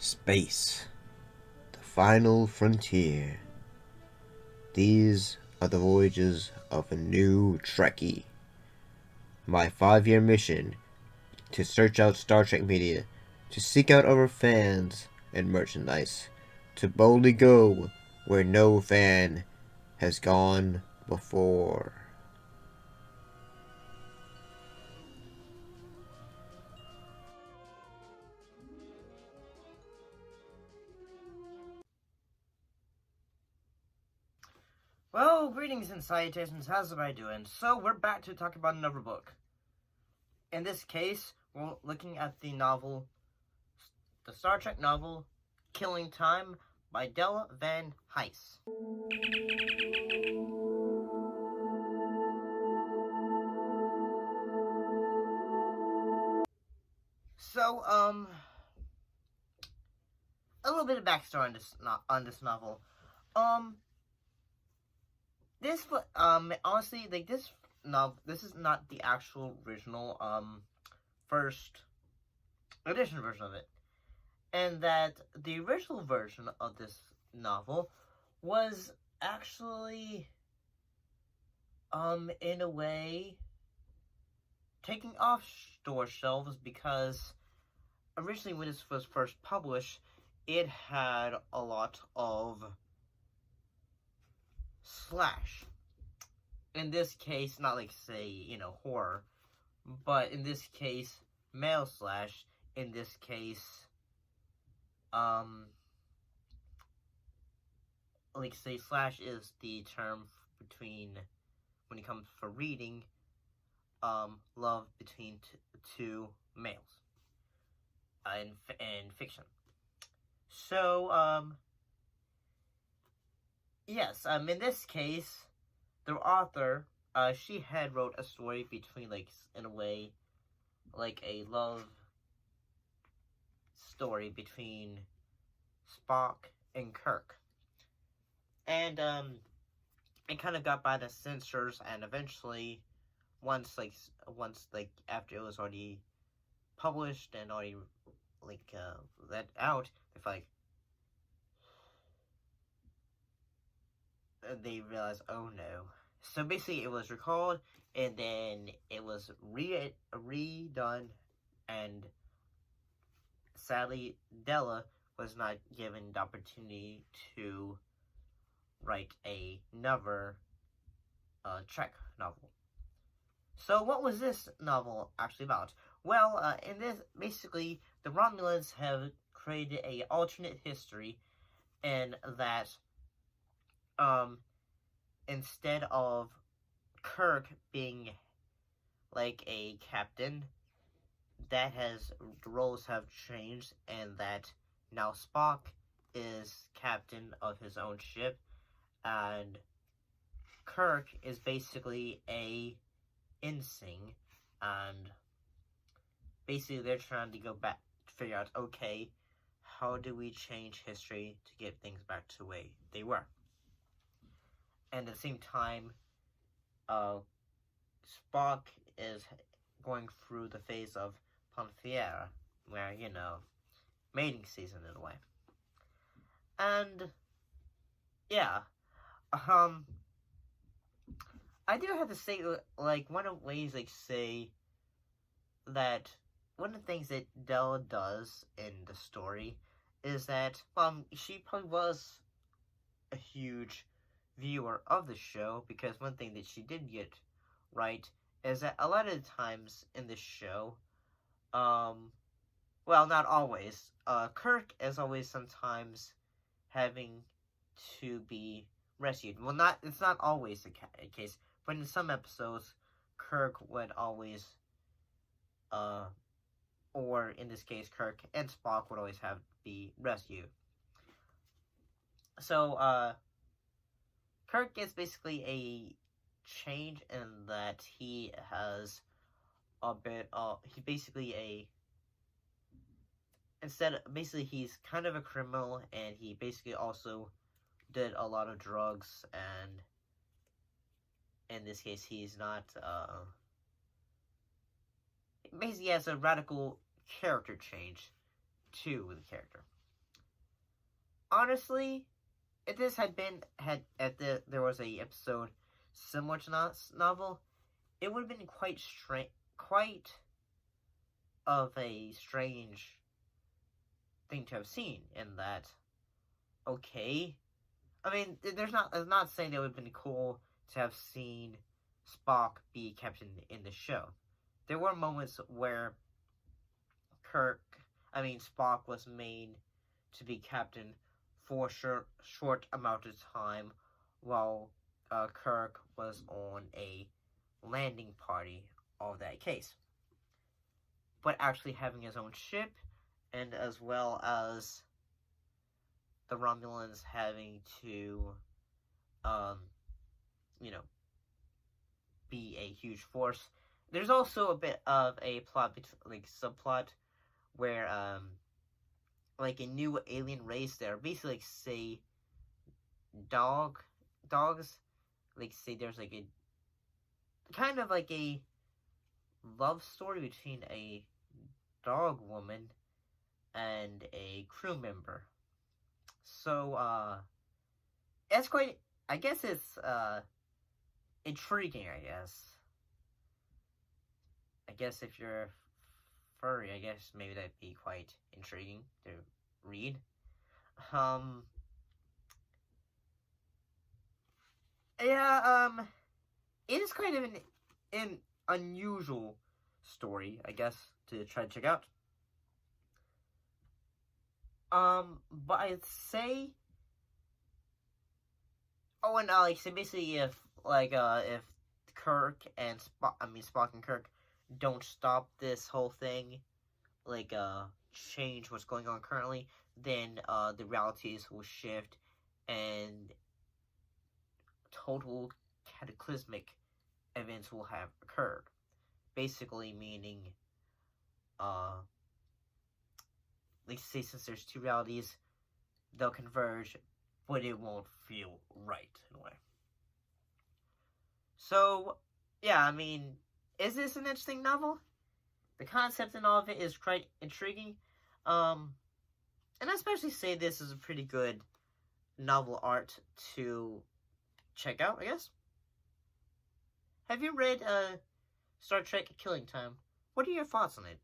Space, the final frontier. These are the voyages of a new Trekkie. My 5-year mission to search out Star Trek media, to seek out our fans and merchandise, to boldly go where no fan has gone before. Well, greetings and salutations, how's everybody doing? So, we're back to talk about another book. In this case, we're looking at the novel, the Star Trek novel, Killing Time by Della Van Hise. So, a little bit of backstory on this novel. Um, honestly, like this novel, this is not the actual original, first edition version of it. And that the original version of this novel was actually, in a way, taking off store shelves because originally when this was first published, it had a lot of slash. In this case, not like, say, horror, but in this case, male slash. In this case, like, say, slash is the term between, when it comes for reading, love between two males in fiction. So, yes, in this case, the author, she had wrote a story between, like, in a way, like a love story between Spock and Kirk. And, it kind of got by the censors, and eventually, once, after it was already published and already, let out, if, they realized, oh no. So basically, it was recalled, and then it was redone, and sadly, Della was not given the opportunity to write another Trek novel. So what was this novel actually about? Well, in this, basically, the Romulans have created a alternate history, and that, instead of Kirk being like a captain, the roles have changed, and that now Spock is captain of his own ship, and Kirk is basically a ensign, and basically they're trying to go back to figure out, okay, how do we change history to get things back to the way they were? And at the same time, Spock is going through the phase of Panthera, where, mating season in a way. And, yeah, I do have to say, like, one of the ways, like, say, that one of the things that Della does in the story is that, she probably was a huge viewer of the show, because one thing that she did get right is that a lot of the times in the show, well, not always, Kirk is always sometimes having to be rescued. Well, it's not always the case, but in some episodes, Kirk would always, or in this case, Kirk and Spock would always have to be rescued. So, Kirk gets basically a change in that he has a bit of, basically he's kind of a criminal, and he basically also did a lot of drugs, and in this case, he's not, basically has a radical character change to the character. honestly, if this had been there was a episode similar to this novel, it would have been quite of a strange thing to have seen. In that, okay, I mean, I'm not saying it would have been cool to have seen Spock be captain in the show. There were moments where Spock was made to be captain for a short amount of time, while Kirk was on a landing party of that case. But actually having his own ship, and as well as the Romulans having to, you know, be a huge force. There's also a bit of a plot, subplot, where, a new alien race that are basically, say, dogs. Say there's, a kind of like a love story between a dog woman and a crew member. So, that's quite, I guess it's, intriguing, I guess if you're furry, I guess maybe that'd be quite intriguing to read. It is kind of an unusual story, I guess, to try to check out. But I'd say, so basically, if Kirk and Spock and Kirk don't stop this whole thing, change what's going on currently, then the realities will shift and total cataclysmic events will have occurred. Basically meaning, say since there's two realities, they'll converge, but it won't feel right in a way. So, yeah, is this an interesting novel? The concept and all of it is quite intriguing. And I especially say this is a pretty good novel art to check out, I guess. Have you read Star Trek Killing Time? What are your thoughts on it?